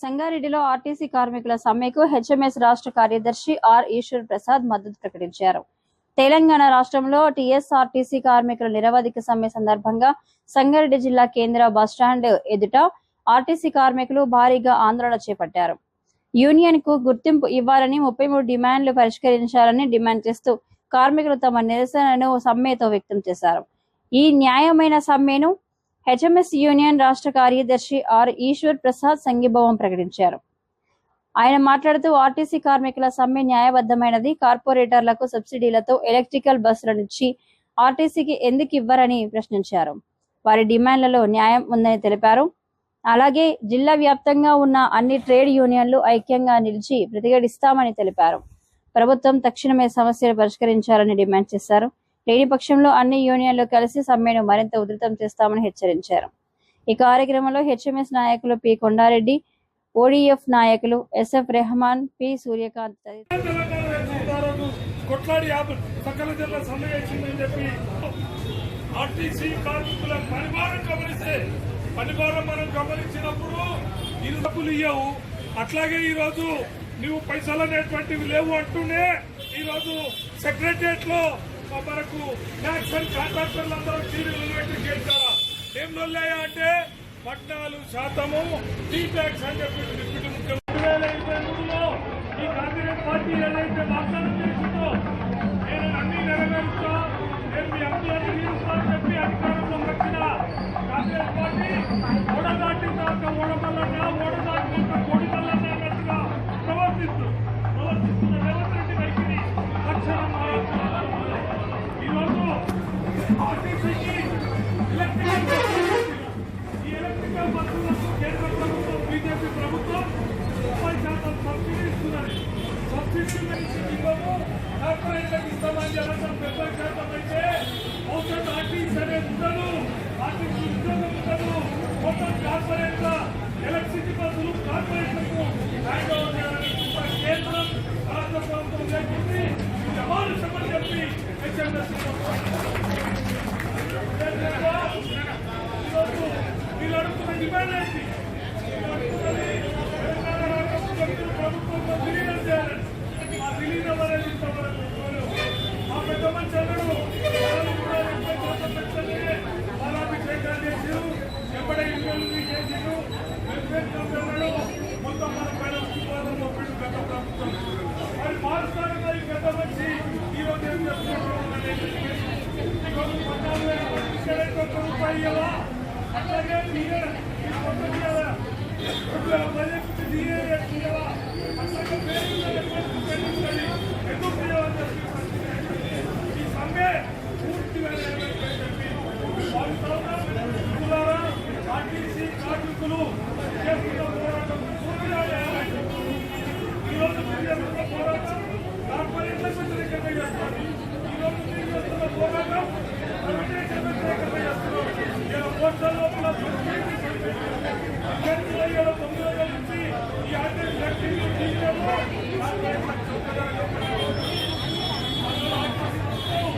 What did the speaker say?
సంగారెడ్డిలో ఆర్టీసీ కార్మికుల సమ్మెకు హెచ్ఎంఎస్ రాష్ట్ర కార్యదర్శి ఆర్ ఈశ్వర్ ప్రసాద్ మద్దతు ప్రకటించారు. తెలంగాణ రాష్ట్రంలో టీఎస్ఆర్టీసీ కార్మికుల నిరవధిక సమ్మె సందర్భంగా సంగారెడ్డి జిల్లా కేంద్ర బస్టాండ్ ఎదుట ఆర్టీసీ కార్మికులు భారీగా ఆందోళన చేపట్టారు. యూనియన్ కు గుర్తింపు ఇవ్వాలని 33 డిమాండ్లు పరిష్కరించాలని డిమాండ్ చేస్తూ కార్మికులు తమ నిరసనను సమ్మెతో వ్యక్తం చేశారు. ఈ న్యాయమైన సమ్మెను హెచ్ఎంఎస్ యూనియన్ రాష్ట్ర కార్యదర్శి ఆర్ ఈశ్వర్ ప్రసాద్ సంఘీభావం ప్రకటించారు. ఆయన మాట్లాడుతూ ఆర్టీసీ కార్మికుల సమ్మె న్యాయబద్ధమైనది. కార్పొరేటర్లకు సబ్సిడీలతో ఎలక్ట్రికల్ బస్సులనిచ్చి ఆర్టీసీకి ఎందుకు ఇవ్వరని ప్రశ్నించారు. వారి డిమాండ్లలో న్యాయం ఉందని తెలిపారు. అలాగే జిల్లా వ్యాప్తంగా ఉన్న అన్ని ట్రేడ్ యూనియన్లు ఐక్యంగా నిలిచి ప్రతిఘటిస్తామని తెలిపారు. ప్రభుత్వం తక్షణమే సమస్యలు పరిష్కరించాలని డిమాండ్ చేశారు. లేని పక్షంలో అన్ని యూనియన్లు కలిసి సమ్మెను మరింత ఉధృతం చేస్తామని హెచ్చరించారు. ఈ కార్యక్రమంలో హెచ్ఎంఎస్ నాయకులు పి కొండారెడ్డి, ఓడిఎఫ్ నాయకులు ఎస్ఎఫ్ రెహమాన్, పి సూర్యకాంత్ అట్లాగే ఈ రోజు నువ్వు పైసలు అనేటువంటివి లేవు అంటూనే ఈ రోజు సెక్రటరియట్ లో మనకు ట్యాక్స్ అండ్ కాంట్రాక్టర్లు అందరూ సీరియల్ చేస్తారా? ఏం నొల్లాయా అంటే 14% టీ ట్యాక్స్ అని చెప్పి డిప్యూటీ ముఖ్యమంత్రి 2023లో ఈ కాంగ్రెస్ పార్టీ ఏదైతే వాగ్దానం చేసిందో నేను అన్ని నెరవేరుస్తా, నేను మీ హక్కులను తీరుస్తా అని చెప్పి అధికారంలోకి వచ్చిన కాంగ్రెస్ పార్టీ ఓడదాటిన దాకా ఓడమల్లన్నా, ఓడదాటిన కోడిమల్లన్నా అన్నట్టుగా ప్రవర్తిస్తున్న రేవంత్ రెడ్డి వైఖరి తక్షణం ఈరోజు ఆర్టీసీకి ఎలక్ట్రికల్ బస్సులకు కేంద్ర ప్రభుత్వం బీజేపీ ప్రభుత్వం 30% సబ్సిడీ ఇస్తున్నది. సబ్సిడీ ఇవ్వము, కార్పొరేట్లకు ఇస్తామని అనడం 70% అయితే అవుతుంది. ఆర్టీసీ అనేది ఉండదు, ఆర్టీసీ ఉద్యోగం ఉండదు. మొత్తం కార్పొరేట్ల ఎలక్ట్రిసిటీ బస్సులు కార్పొరేట్లకు హ్యాండ్ ఓవర్ చేయాలని కేంద్రం రాష్ట్ర ప్రభుత్వం లేకుంది. ఎవరు చెప్పని చెప్పి హెచ్ఎంఎస్ ఈరోజు వీళ్ళు అడుగుతున్న డిమాండ్ ఏంటి? తెలంగాణ రాష్ట్ర ప్రభుత్వంలో విలీనం చేయాలని. ఆ విలీనం అనేది ఆ పెద్ద మంచి అన్నాడు పాలాభిషేకాలు చేసారు, ఎంబడే ఇల్లు చేసారు, మొత్తం మన పైన ఉత్పాదనలో పెట్టి గత ప్రభుత్వం మరి మారుస్తారన్న ఈ పెద్ద మంచి ఈరోజు ఏం చెప్తున్నారు? ఈరోజు 14,000 రూపాయలు ఇవ్వాలా? అట్లాగే బడ్జెట్ ఇవ్వాలా? అట్లాగే ఎందుకు ఈ సమ్మె పూర్తిగా ఆర్టీసీ కార్మికులు చేస్తున్న పోరాటం పూర్తిగా ఈరోజు చేస్తున్న పోరాటం కార్పొరేట్లకు వ్యతిరేకంగా చేస్తున్నారు. ఈరోజు చేస్తున్న పోరాటం ప్రైవేటైజేషన్ వ్యతిరేకంగా చేస్తున్నారు. పోస్టల్ లోపల 9 నుంచి ఈ ఆర్టీసీ